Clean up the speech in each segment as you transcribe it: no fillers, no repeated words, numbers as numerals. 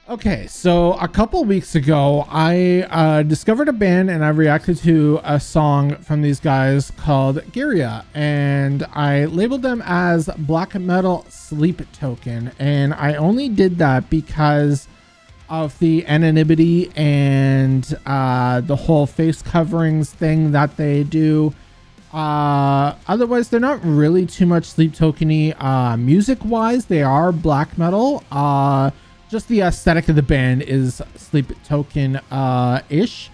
Okay, so a couple weeks ago, I discovered a band and I reacted to a song from these guys called Gaerea, and I labeled them as black metal sleep token. And I only did that because of the anonymity and the whole face coverings thing that they do. Otherwise, they're not really too much sleep tokeny. Music wise, they are black metal. Just the aesthetic of the band is sleep token ish,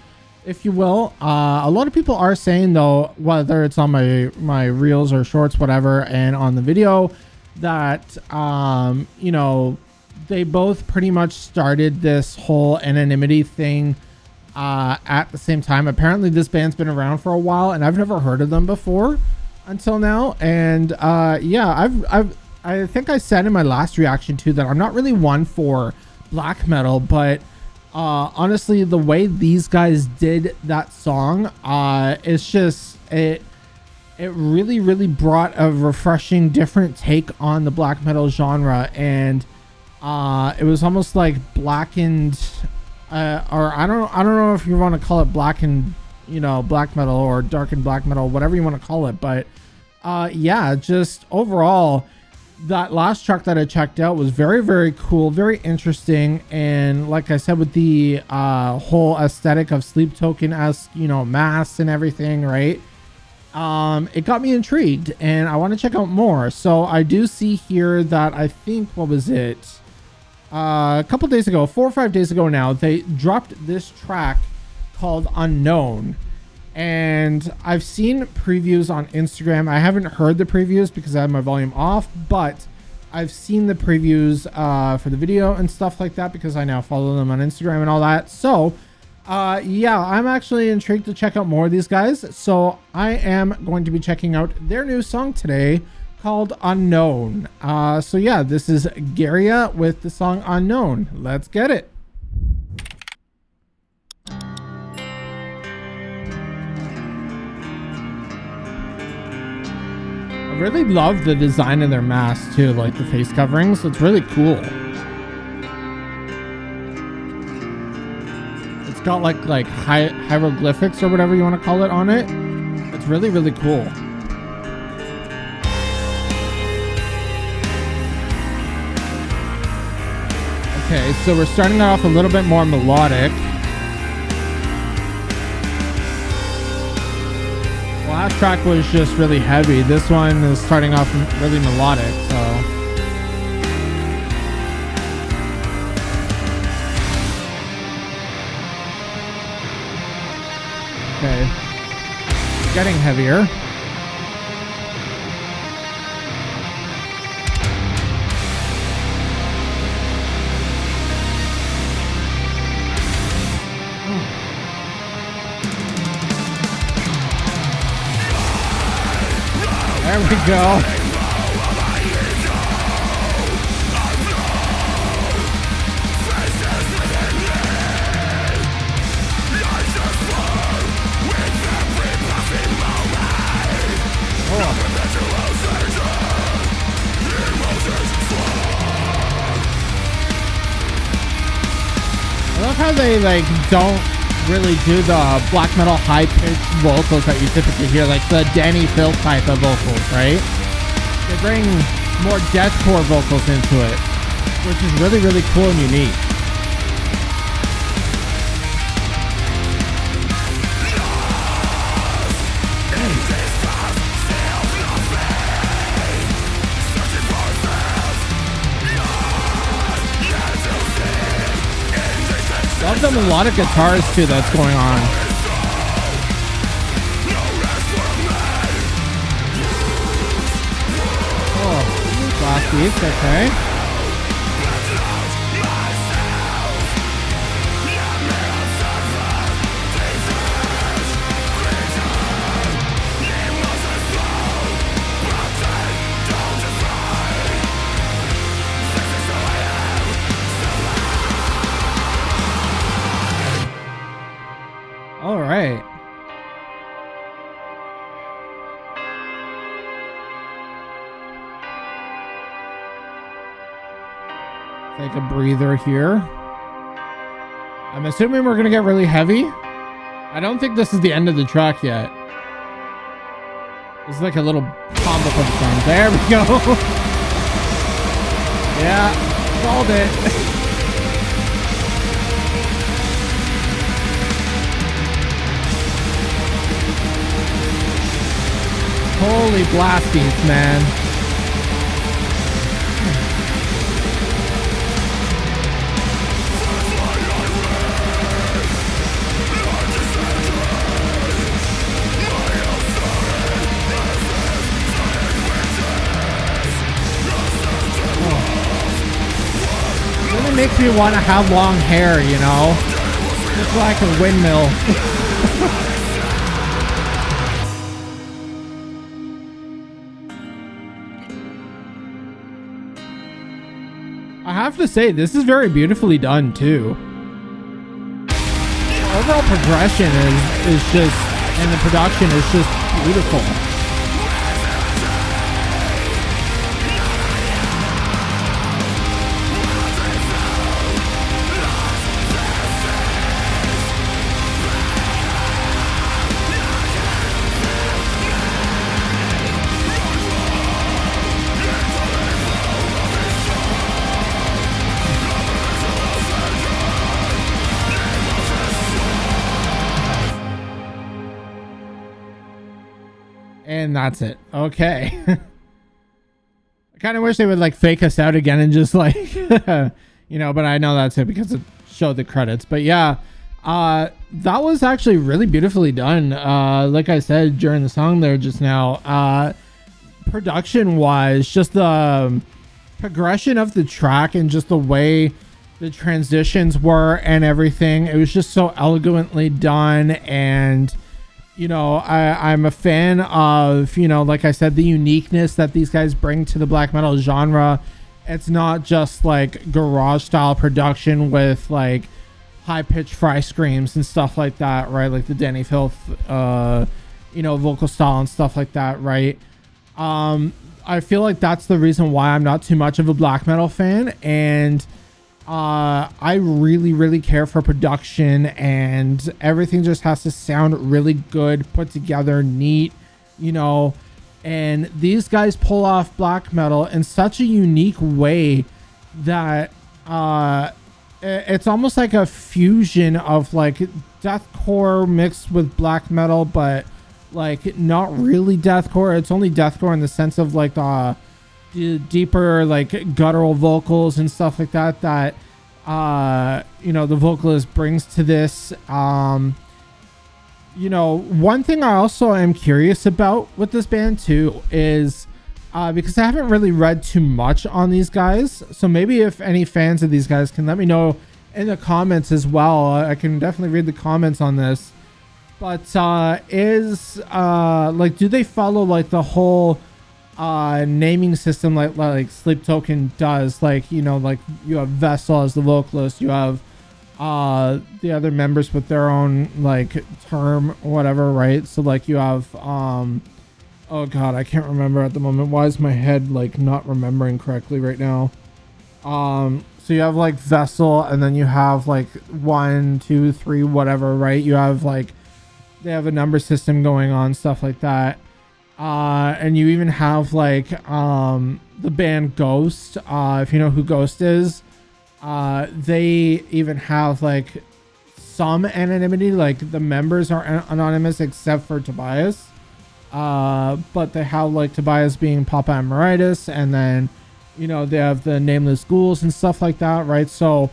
if you will. A lot of people are saying though, whether it's on my reels or shorts, whatever, and on the video, that you know, they both pretty much started this whole anonymity thing at the same time. Apparently this band's been around for a while and I've never heard of them before until now. And yeah, I think I said in my last reaction too that I'm not really one for black metal, but honestly, the way these guys did that song, it's just it really brought a refreshing different take on the black metal genre. And it was almost like blackened, or I don't know if you want to call it blackened, you know, black metal or darkened black metal, whatever you want to call it. But yeah, just overall, that last track that I checked out was very cool, very interesting. And like I said, with the whole aesthetic of sleep token as, you know, masks and everything, right? It got me intrigued and I want to check out more. So I do see here that I think, what was it? A couple days ago, 4 or 5 days ago now, they dropped this track called Unknown. And I've seen previews on Instagram. I haven't heard the previews because I have my volume off, but I've seen the previews for the video and stuff like that because I now follow them on Instagram and all that. So yeah, I'm actually intrigued to check out more of these guys. So I am going to be checking out their new song today called Unknown. So yeah, this is Gaerea with the song Unknown. Let's get it. I really love the design of their masks too, like the face coverings. It's really cool. It's got like hieroglyphics or whatever you want to call it on it. It's really cool. Okay, so we're starting off a little bit more melodic. Last track was just really heavy. This one is starting off really melodic, so. Okay. Getting heavier. There we go. I love how they like don't really do the black metal high pitched vocals that you typically hear, like the Danny Phil type of vocals, right? They bring more deathcore vocals into it, which is really cool and unique. Love the melodic guitars too that's going on. Oh, last beats, okay. All right. Take a breather here. I'm assuming we're gonna get really heavy. I don't think this is the end of the track yet. It's like a little combo for the song. There we go. Yeah, solved it. Holy blast beats, man. Makes me want to have long hair, you know, just like a windmill. I have to say, this is very beautifully done too. The overall progression is just, and the production is just beautiful. And that's it. Okay. I kind of wish they would like fake us out again and just like, you know, but I know that's it because it showed the credits. But yeah, that was actually really beautifully done. Like I said during the song there just now, production wise, just the progression of the track and just the way the transitions were and everything. It was just so elegantly done. And you know, I'm a fan of, you know, like I said, the uniqueness that these guys bring to the black metal genre. It's not just like garage style production with like high pitched fry screams and stuff like that, right? Like the Danny Filth, you know, vocal style and stuff like that, right? I feel like that's the reason why I'm not too much of a black metal fan. And I really care for production, and everything just has to sound really good, put together, neat, you know. And these guys pull off black metal in such a unique way that it's almost like a fusion of like deathcore mixed with black metal, but like not really deathcore. It's only deathcore in the sense of like the deeper like guttural vocals and stuff like that you know, the vocalist brings to this. You know, one thing I also am curious about with this band too is because I haven't really read too much on these guys, so maybe if any fans of these guys can let me know in the comments as well. I can definitely read the comments on this. But is like, do they follow like the whole naming system like Sleep Token does? Like, you know, like you have Vessel as the vocalist, you have the other members with their own like term or whatever, right? So like you have oh god, I can't remember at the moment. Why is my head like not remembering correctly right now? So you have like Vessel, and then you have like 1, 2, 3, whatever, right? You have like, they have a number system going on, stuff like that. And you even have like the band Ghost, if you know who Ghost is. They even have like some anonymity, like the members are anonymous except for Tobias, but they have like Tobias being Papa Emeritus, and then, you know, they have the Nameless Ghouls and stuff like that, right? So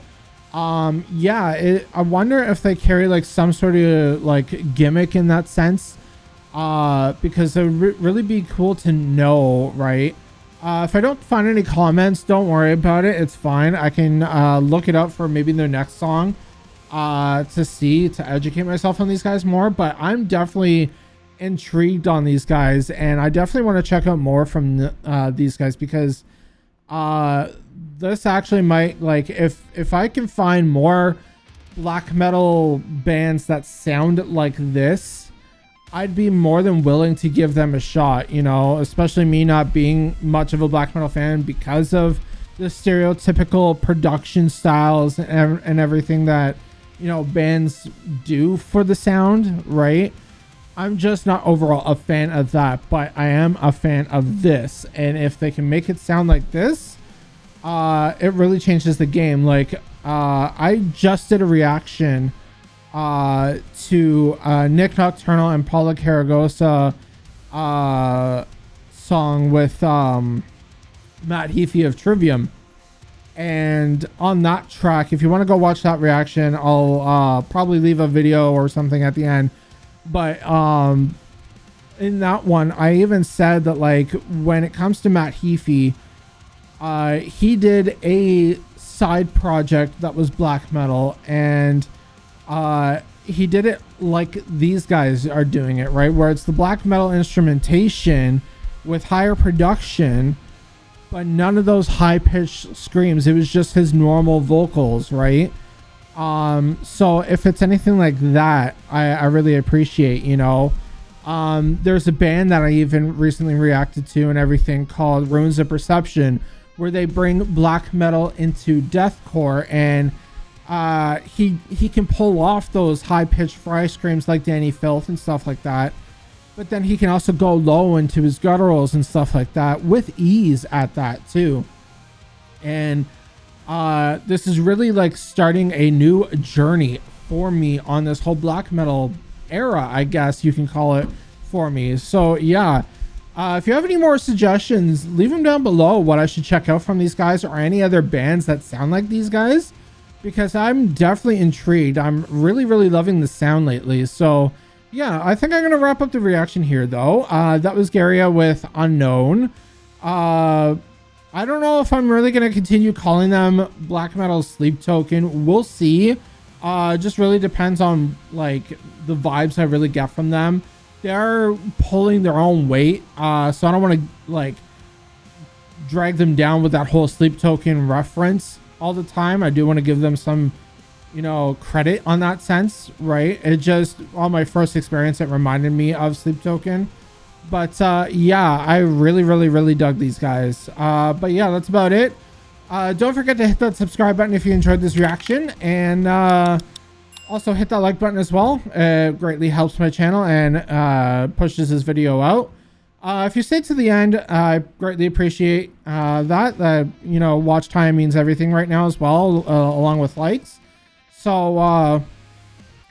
yeah, I wonder if they carry like some sort of like gimmick in that sense, because it would really be cool to know, right? If I don't find any comments, don't worry about it, it's fine. I can look it up for maybe their next song to educate myself on these guys more. But I'm definitely intrigued on these guys, and I definitely want to check out more from these guys, because this actually might, like, if I can find more black metal bands that sound like this, I'd be more than willing to give them a shot, you know, especially me not being much of a black metal fan because of the stereotypical production styles and everything that you know, bands do for the sound, right? I'm just not overall a fan of that, but I am a fan of this. And if they can make it sound like this, it really changes the game. Like, I just did a reaction to Nick Nocturnal and Paula Caragosa song with Matt Heafy of Trivium. And on that track, if you want to go watch that reaction, I'll probably leave a video or something at the end. But in that one, I even said that, like, when it comes to Matt Heafy, he did a side project that was black metal, and he did it like these guys are doing it, right? Where it's the black metal instrumentation with higher production, but none of those high-pitched screams. It was just his normal vocals, right? So if it's anything like that, I really appreciate, you know. There's a band that I even recently reacted to and everything called Ruins of Perception, where they bring black metal into deathcore, and he can pull off those high-pitched fry screams like Danny Filth and stuff like that. But then he can also go low into his gutturals and stuff like that with ease at that too. And this is really like starting a new journey for me on this whole black metal era, I guess you can call it, for me. So yeah, if you have any more suggestions, leave them down below what I should check out from these guys, or any other bands that sound like these guys, because I'm definitely intrigued. I'm really loving the sound lately. So yeah, I think I'm gonna wrap up the reaction here though. That was Gaerea with Unknown. I don't know if I'm really going to continue calling them black metal sleep token. We'll see. Just really depends on like the vibes I really get from them. They're pulling their own weight. So I don't want to like drag them down with that whole sleep token reference all the time. I do want to give them some, you know, credit on that sense, right? It just, on my first experience, it reminded me of sleep token. But yeah, I really dug these guys. But yeah, that's about it. Don't forget to hit that subscribe button if you enjoyed this reaction, and also hit that like button as well. It greatly helps my channel and pushes this video out. If you stayed to the end, I greatly appreciate that. You know, watch time means everything right now as well, along with likes. So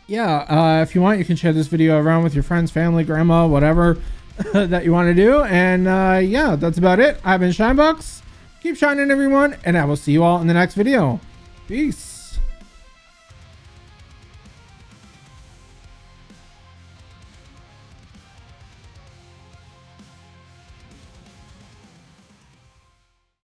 yeah, if you want, you can share this video around with your friends, family, grandma, whatever that you want to do. And yeah, that's about it. I've been SHINEBOXX. Keep shining, everyone, and I will see you all in the next video. Peace.